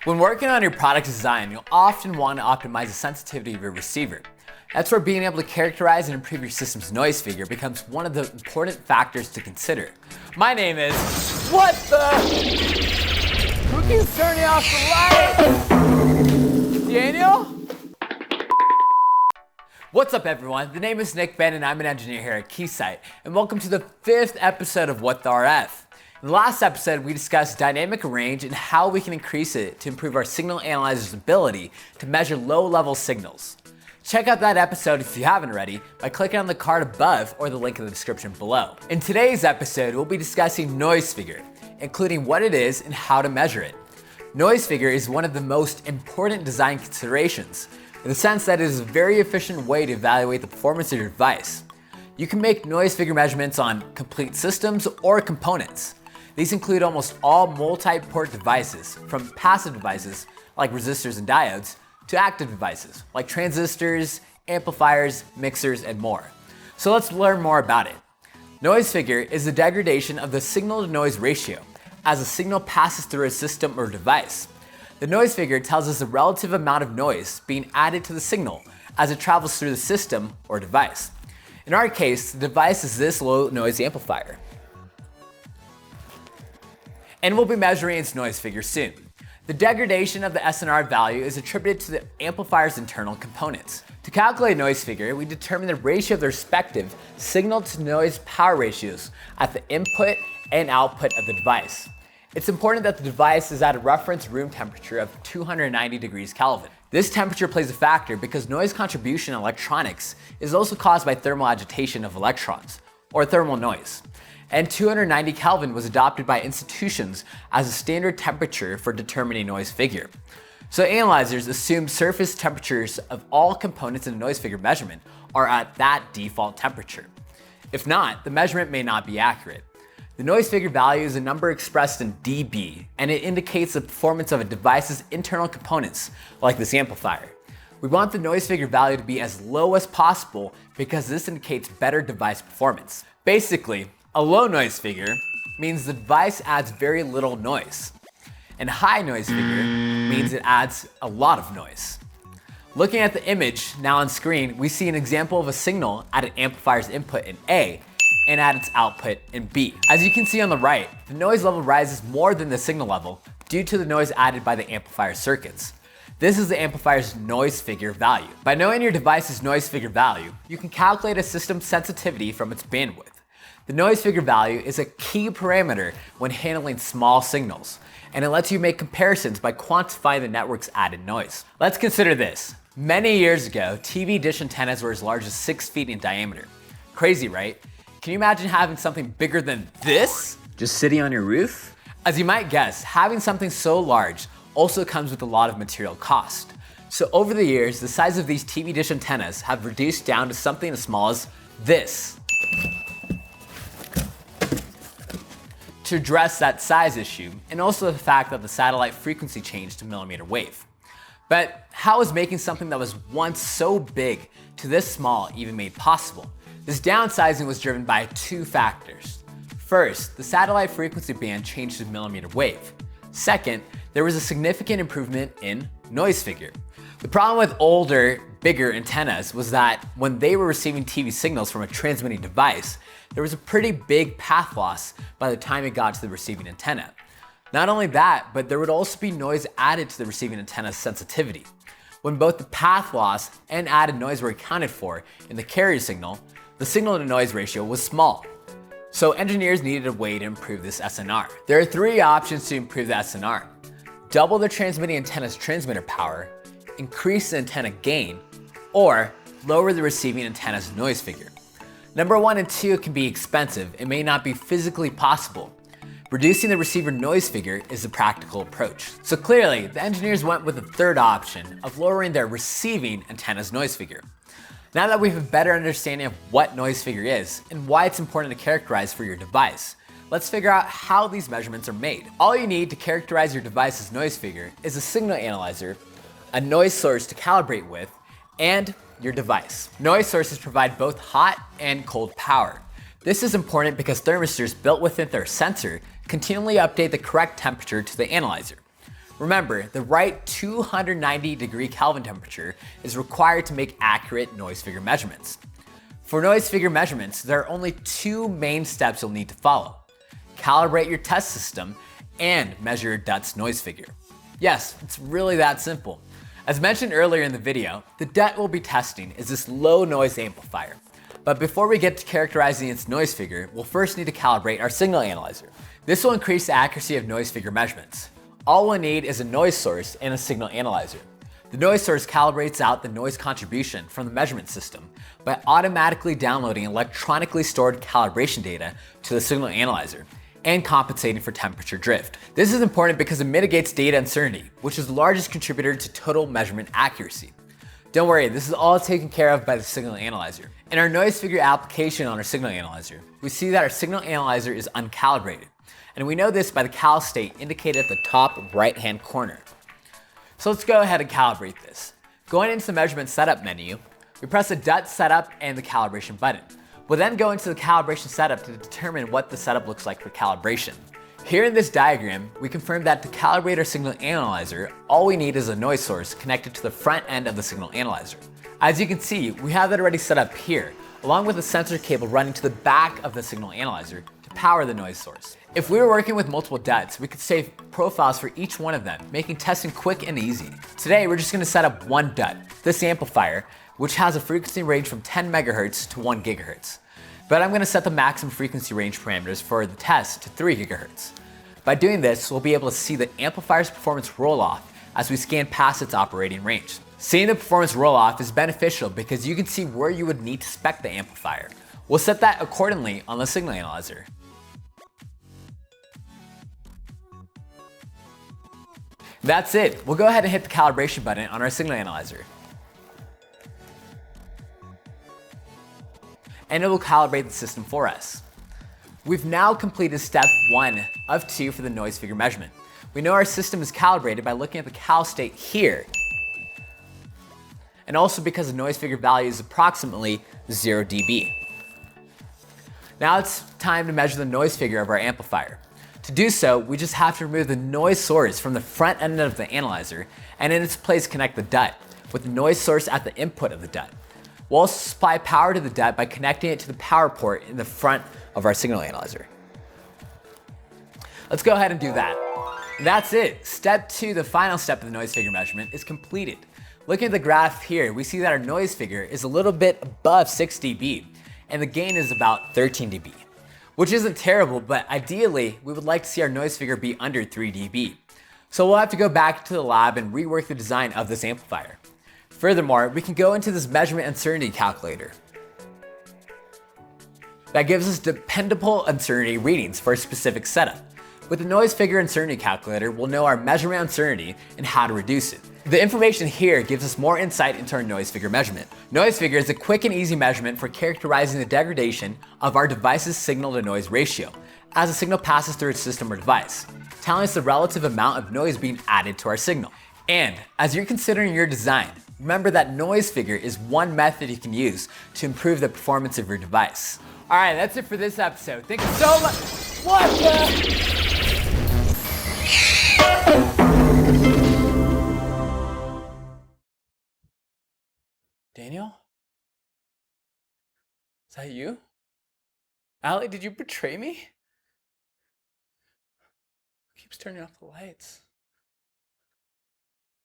When working on your product design, you'll often want to optimize the sensitivity of your receiver. That's where being able to characterize and improve your system's noise figure becomes one of the important factors to consider. My name is... What the? Who keeps turning off the light? Daniel? What's up everyone? The name is Nick Ben and I'm an engineer here at Keysight, and welcome to the 5th episode of What the RF. In the last episode, we discussed dynamic range and how we can increase it to improve our signal analyzer's ability to measure low-level signals. Check out that episode if you haven't already by clicking on the card above or the link in the description below. In today's episode, we'll be discussing noise figure, including what it is and how to measure it. Noise figure is one of the most important design considerations, in the sense that it is a very efficient way to evaluate the performance of your device. You can make noise figure measurements on complete systems or components. These include almost all multi-port devices, from passive devices like resistors and diodes, to active devices like transistors, amplifiers, mixers, and more. So let's learn more about it. Noise figure is the degradation of the signal-to-noise ratio as a signal passes through a system or device. The noise figure tells us the relative amount of noise being added to the signal as it travels through the system or device. In our case, the device is this low noise amplifier, and we'll be measuring its noise figure soon. The degradation of the SNR value is attributed to the amplifier's internal components. To calculate noise figure, we determine the ratio of the respective signal-to-noise power ratios at the input and output of the device. It's important that the device is at a reference room temperature of 290 degrees Kelvin. This temperature plays a factor because noise contribution in electronics is also caused by thermal agitation of electrons, or thermal noise. And 290 Kelvin was adopted by institutions as a standard temperature for determining noise figure. So analyzers assume surface temperatures of all components in a noise figure measurement are at that default temperature. If not, the measurement may not be accurate. The noise figure value is a number expressed in dB, and it indicates the performance of a device's internal components, like this amplifier. We want the noise figure value to be as low as possible because this indicates better device performance. Basically, a low noise figure means the device adds very little noise, and high noise figure means it adds a lot of noise. Looking at the image now on screen, we see an example of a signal at an amplifier's input in A and at its output in B. As you can see on the right, the noise level rises more than the signal level due to the noise added by the amplifier circuits. This is the amplifier's noise figure value. By knowing your device's noise figure value, you can calculate a system's sensitivity from its bandwidth. The noise figure value is a key parameter when handling small signals, and it lets you make comparisons by quantifying the network's added noise. Let's consider this. Many years ago, TV dish antennas were as large as 6 feet in diameter. Crazy, right? Can you imagine having something bigger than this just sitting on your roof? As you might guess, having something so large also comes with a lot of material cost. So over the years, the size of these TV dish antennas have reduced down to something as small as this. To address that size issue, and also the fact that the satellite frequency changed to millimeter wave. But how is making something that was once so big to this small even made possible? This downsizing was driven by 2 factors. First, the satellite frequency band changed to millimeter wave. Second, there was a significant improvement in noise figure. The problem with older, bigger antennas was that when they were receiving TV signals from a transmitting device, there was a pretty big path loss by the time it got to the receiving antenna. Not only that, but there would also be noise added to the receiving antenna's sensitivity. When both the path loss and added noise were accounted for in the carrier signal, the signal-to-noise ratio was small. So engineers needed a way to improve this SNR. There are 3 options to improve the SNR. Double the transmitting antenna's transmitter power, increase the antenna gain, or lower the receiving antenna's noise figure. Number 1 and 2 can be expensive and may not be physically possible. Reducing the receiver noise figure is the practical approach. So clearly, the engineers went with the 3rd option of lowering their receiving antenna's noise figure. Now that we have a better understanding of what noise figure is and why it's important to characterize for your device, let's figure out how these measurements are made. All you need to characterize your device's noise figure is a signal analyzer, a noise source to calibrate with, and your device. Noise sources provide both hot and cold power. This is important because thermistors built within their sensor continually update the correct temperature to the analyzer. Remember, the right 290 Kelvin temperature is required to make accurate noise figure measurements. For noise figure measurements, there are only two main steps you'll need to follow. Calibrate your test system and measure your DUT's noise figure. Yes, it's really that simple. As mentioned earlier in the video, the DUT we'll be testing is this low noise amplifier. But before we get to characterizing its noise figure, we'll first need to calibrate our signal analyzer. This will increase the accuracy of noise figure measurements. All we'll need is a noise source and a signal analyzer. The noise source calibrates out the noise contribution from the measurement system by automatically downloading electronically stored calibration data to the signal analyzer and compensating for temperature drift. This is important because it mitigates data uncertainty, which is the largest contributor to total measurement accuracy. Don't worry, this is all taken care of by the signal analyzer. In our noise figure application on our signal analyzer, we see that our signal analyzer is uncalibrated. And we know this by the cal state indicated at the top right-hand corner. So let's go ahead and calibrate this. Going into the measurement setup menu, we press the DUT setup and the calibration button. We'll then go into the calibration setup to determine what the setup looks like for calibration. Here in this diagram, we confirm that to calibrate our signal analyzer, all we need is a noise source connected to the front end of the signal analyzer. As you can see, we have that already set up here, along with a sensor cable running to the back of the signal analyzer to power the noise source. If we were working with multiple DUTs, we could save profiles for each one of them, making testing quick and easy. Today, we're just going to set up one DUT, this amplifier, which has a frequency range from 10 MHz to 1 GHz. But I'm going to set the maximum frequency range parameters for the test to 3 GHz. By doing this, we'll be able to see the amplifier's performance roll off as we scan past its operating range. Seeing the performance roll off is beneficial because you can see where you would need to spec the amplifier. We'll set that accordingly on the signal analyzer. That's it. We'll go ahead and hit the calibration button on our signal analyzer. And it will calibrate the system for us. We've now completed step 1 of 2 for the noise figure measurement. We know our system is calibrated by looking at the cal state here. And also because the noise figure value is approximately 0 dB. Now it's time to measure the noise figure of our amplifier. To do so, we just have to remove the noise source from the front end of the analyzer and in its place connect the DUT with the noise source at the input of the DUT. We'll also supply power to the DUT by connecting it to the power port in the front of our signal analyzer. Let's go ahead and do that. And that's it. Step 2, the final step of the noise figure measurement, is completed. Looking at the graph here, we see that our noise figure is a little bit above 6 dB and the gain is about 13 dB. Which isn't terrible, but ideally, we would like to see our noise figure be under 3 dB. So we'll have to go back to the lab and rework the design of this amplifier. Furthermore, we can go into this measurement uncertainty calculator. That gives us dependable uncertainty readings for a specific setup. With the noise figure uncertainty calculator, we'll know our measurement uncertainty and how to reduce it. The information here gives us more insight into our noise figure measurement. Noise figure is a quick and easy measurement for characterizing the degradation of our device's signal to noise ratio as the signal passes through its system or device, telling us the relative amount of noise being added to our signal. And as you're considering your design, remember that noise figure is one method you can use to improve the performance of your device. All right, that's it for this episode. Thank you so much. What the? Daniel? Is that you? Allie, did you betray me? Who keeps turning off the lights?